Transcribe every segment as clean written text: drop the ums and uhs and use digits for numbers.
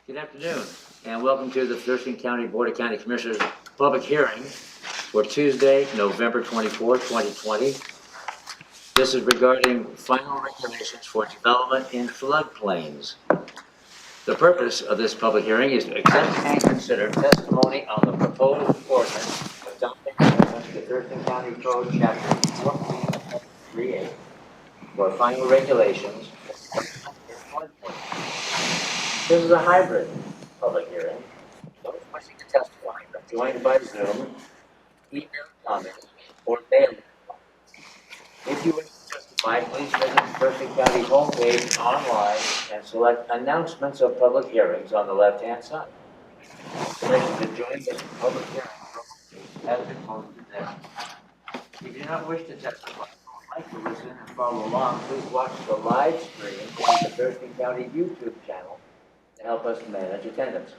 Good afternoon, and welcome to the Thurston County Board of County Commissioners public hearing for Tuesday, November 24th, 2020. This is regarding final regulations for development in floodplains. The purpose of this public hearing is to accept and consider testimony on the proposed ordinance adopting the Thurston County Code Chapter 1438 for final regulations for floodplains. This is a hybrid public hearing. Those wishing to testify are joined by Zoom, email comments, or mail comments. If you wish to testify, please visit the Thurston County homepage online and select Announcements of Public Hearings on the left-hand side. Information to join this public hearing has been posted there. If you do not wish to testify, or would like to listen and follow along, please watch the live stream on the Thurston County YouTube channel to help us manage attendance.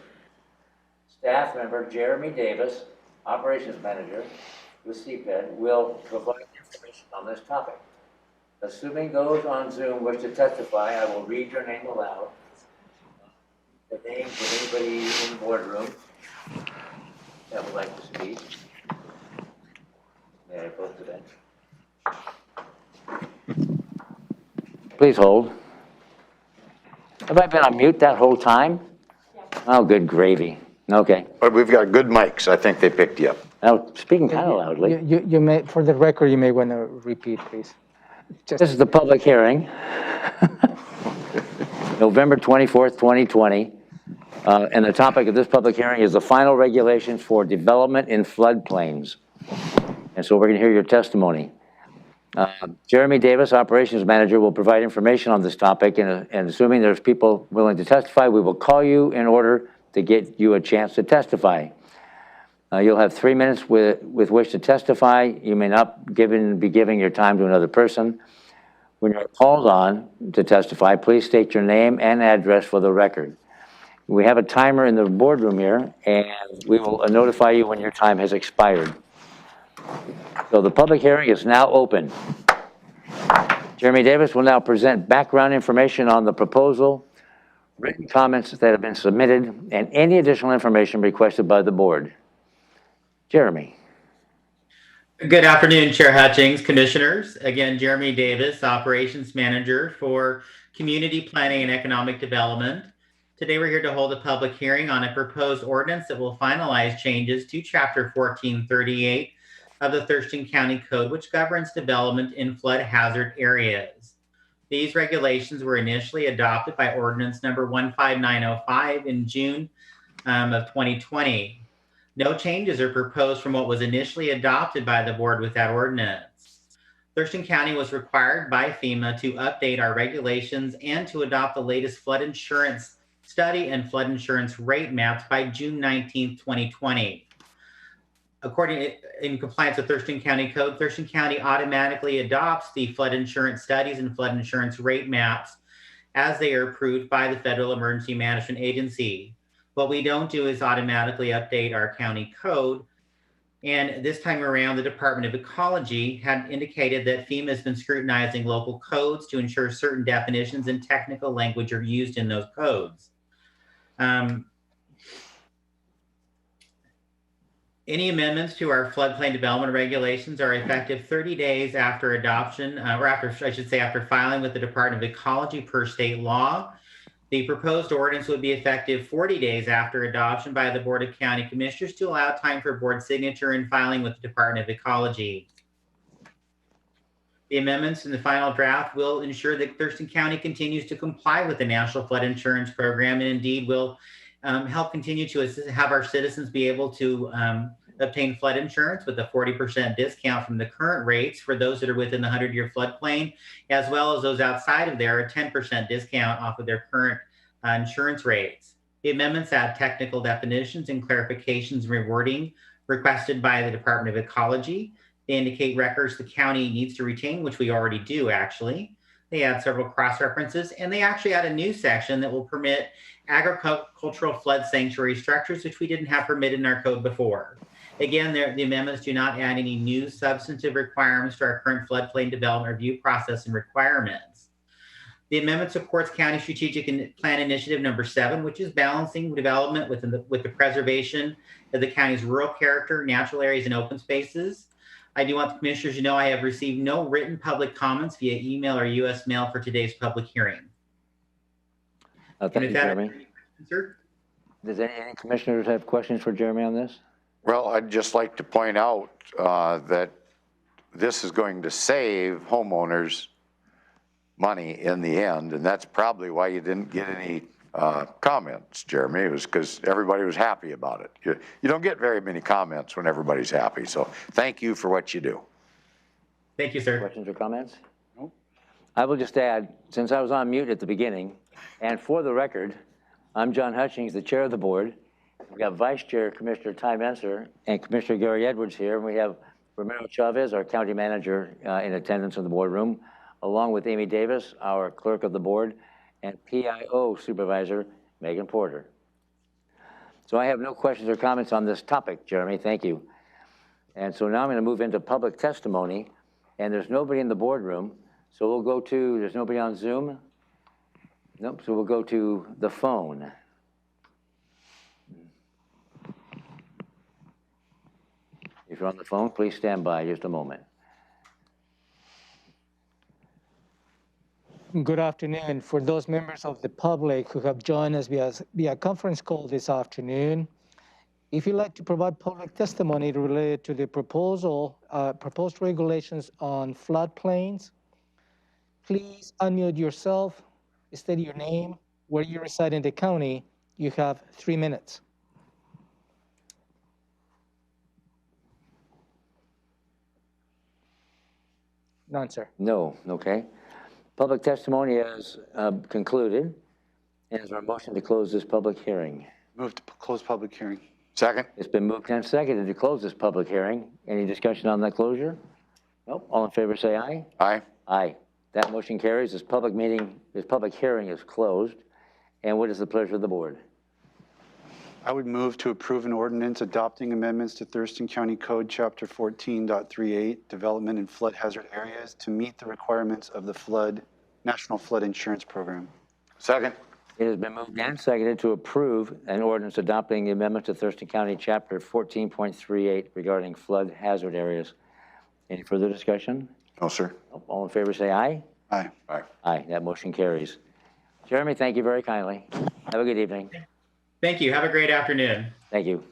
Staff member Jeremy Davis, Operations Manager with CPED, will provide information on this topic. Assuming those on Zoom wish to testify, I will read your name aloud. The names of anybody in the boardroom that would like to speak. May I approach the bench? Please hold. Have I been on mute that whole time? Yeah. Oh, good gravy. Okay. But we've got good mics. I think they picked you up. Now, speaking kind of loudly. You may, for the record, you may want to repeat, please. This is the public hearing, November 24th, 2020. And the topic of this public hearing is the final regulations for development in floodplains. And so we're going to hear your testimony. Jeremy Davis, Operations Manager, will provide information on this topic, and assuming there's people willing to testify, we will call you in order to get you a chance to testify. You'll have 3 minutes with which to testify. You may not be giving your time to another person. When you're called on to testify, please state your name and address for the record. We have a timer in the boardroom here, and we will notify you when your time has expired. So the public hearing is now open. Jeremy Davis will now present background information on the proposal, written comments that have been submitted, and any additional information requested by the board. Jeremy. Good afternoon, Chair Hutchings, Commissioners. Again, Jeremy Davis, Operations Manager for Community Planning and Economic Development. Today we're here to hold a public hearing on a proposed ordinance that will finalize changes to Chapter 1438 of the Thurston County Code, which governs development in flood hazard areas. These regulations were initially adopted by ordinance number 15905 in June of 2020. No changes are proposed from what was initially adopted by the board with that ordinance. Thurston County was required by FEMA to update our regulations and to adopt the latest flood insurance study and flood insurance rate maps by June 19, 2020. In compliance with Thurston County Code, Thurston County automatically adopts the flood insurance studies and flood insurance rate maps as they are approved by the Federal Emergency Management Agency. What we don't do is automatically update our county code. And this time around, the Department of Ecology had indicated that FEMA has been scrutinizing local codes to ensure certain definitions and technical language are used in those codes. Any amendments to our floodplain development regulations are effective 30 days after adoption, after filing with the Department of Ecology per state law. The proposed ordinance would be effective 40 days after adoption by the Board of County Commissioners to allow time for board signature and filing with the Department of Ecology. The amendments in the final draft will ensure that Thurston County continues to comply with the National Flood Insurance Program, and indeed will help continue to have our citizens be able to obtain flood insurance with a 40% discount from the current rates for those that are within the 100-year floodplain, as well as those outside of there, a 10% discount off of their current insurance rates. The amendments add technical definitions and clarifications and rewording requested by the Department of Ecology. They indicate records the county needs to retain, which we already do actually. They add several cross-references, and they actually add a new section that will permit agricultural flood sanctuary structures, which we didn't have permitted in our code before. Again, the amendments do not add any new substantive requirements to our current floodplain development review process and requirements. The amendment supports County Strategic Plan Initiative number 7, which is balancing development with the preservation of the county's rural character, natural areas, and open spaces. I do want the commissioners to know I have received no written public comments via email or U.S. mail for today's public hearing. Thank you, Jeremy. Sir? Does any commissioners have questions for Jeremy on this? Well, I'd just like to point out that this is going to save homeowners money in the end, and that's probably why you didn't get any comments, Jeremy. It was because everybody was happy about it. You don't get very many comments when everybody's happy, so thank you for what you do. Thank you, sir. Questions or comments? No. I will just add, since I was on mute at the beginning, and for the record, I'm John Hutchings, the chair of the board. We've got Vice Chair Commissioner Ty Menser and Commissioner Gary Edwards here. And we have Romero Chavez, our county manager, in attendance in the boardroom, along with Amy Davis, our clerk of the board, and PIO supervisor, Megan Porter. So I have no questions or comments on this topic, Jeremy, thank you. And so now I'm gonna move into public testimony, and there's nobody in the boardroom, so we'll go to, there's nobody on Zoom? Nope, so we'll go to the phone. If you're on the phone, please stand by just a moment. Good afternoon. For those members of the public who have joined us via conference call this afternoon, if you'd like to provide public testimony related to the proposed regulations on floodplains, please unmute yourself, state your name, where you reside in the county. You have 3 minutes. None, sir. No, okay. Public testimony is concluded. And is there a motion to close this public hearing? Move to close public hearing. Second? It's been moved and seconded to close this public hearing. Any discussion on that closure? Nope. All in favor say aye. Aye. Aye. That motion carries. This public hearing is closed. And what is the pleasure of the board? I would move to approve an ordinance adopting amendments to Thurston County Code Chapter 14.38, Development in Flood Hazard Areas, to meet the requirements of the National Flood Insurance Program. Second? It has been moved and seconded to approve an ordinance adopting the amendment to Thurston County Chapter 14.38 regarding flood hazard areas. Any further discussion? No, sir. Nope. All in favor say aye. Aye. Aye. Aye. That motion carries. Jeremy, thank you very kindly. Have a good evening. Thank you. Have a great afternoon. Thank you.